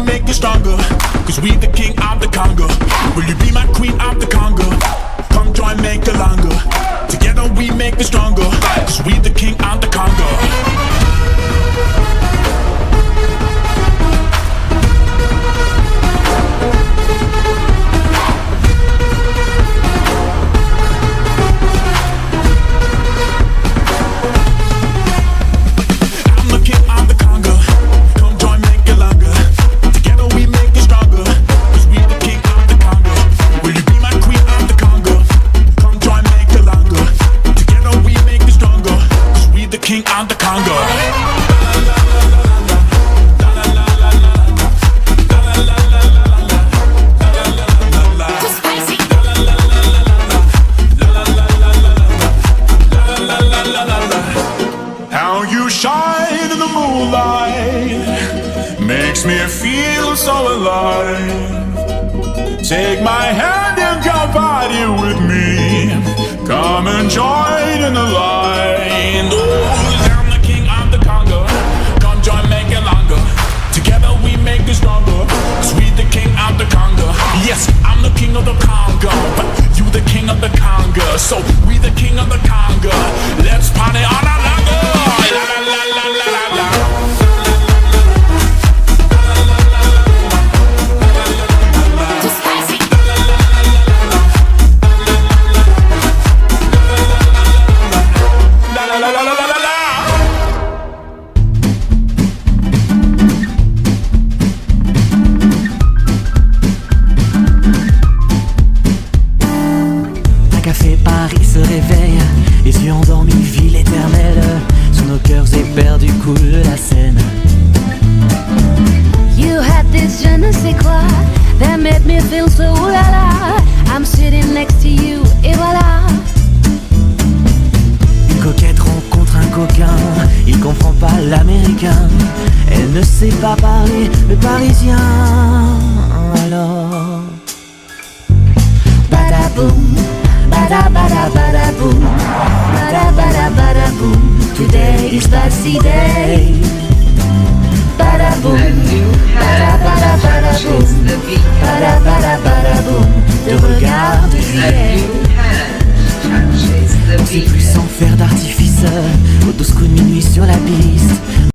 make it stronger. Cause we the king of the Congo. Will you be my queen of the Congo? Come join, make it longer. Together we make it stronger. Cause we the king of the Congo. King of the Congo. How you shine in the moonlight makes me feel so alive. Take my hand and your body with me. Come and join in the line. Oh, I'm the king of the Congo. Come join, make it longer. Together we make it stronger. Cause we the king of the Congo. Yes, I'm the king of the Congo, but you the king of the Congo. So we the king of the Congo. Let's party all night longer. La la la la la la la. Café Paris se réveille, les yeux endormis, ville éternelle. Sous nos cœurs éperdus coule la Seine. You had this je ne sais quoi that made me feel so ooh la la. I'm sitting next to you et voilà. Une coquette rencontre un coquin, il comprend pas l'américain. Elle ne sait pas parler le parisien. Alors badaboum, bada bada bada boom, bada bada bada boom. Today is Bassy Day.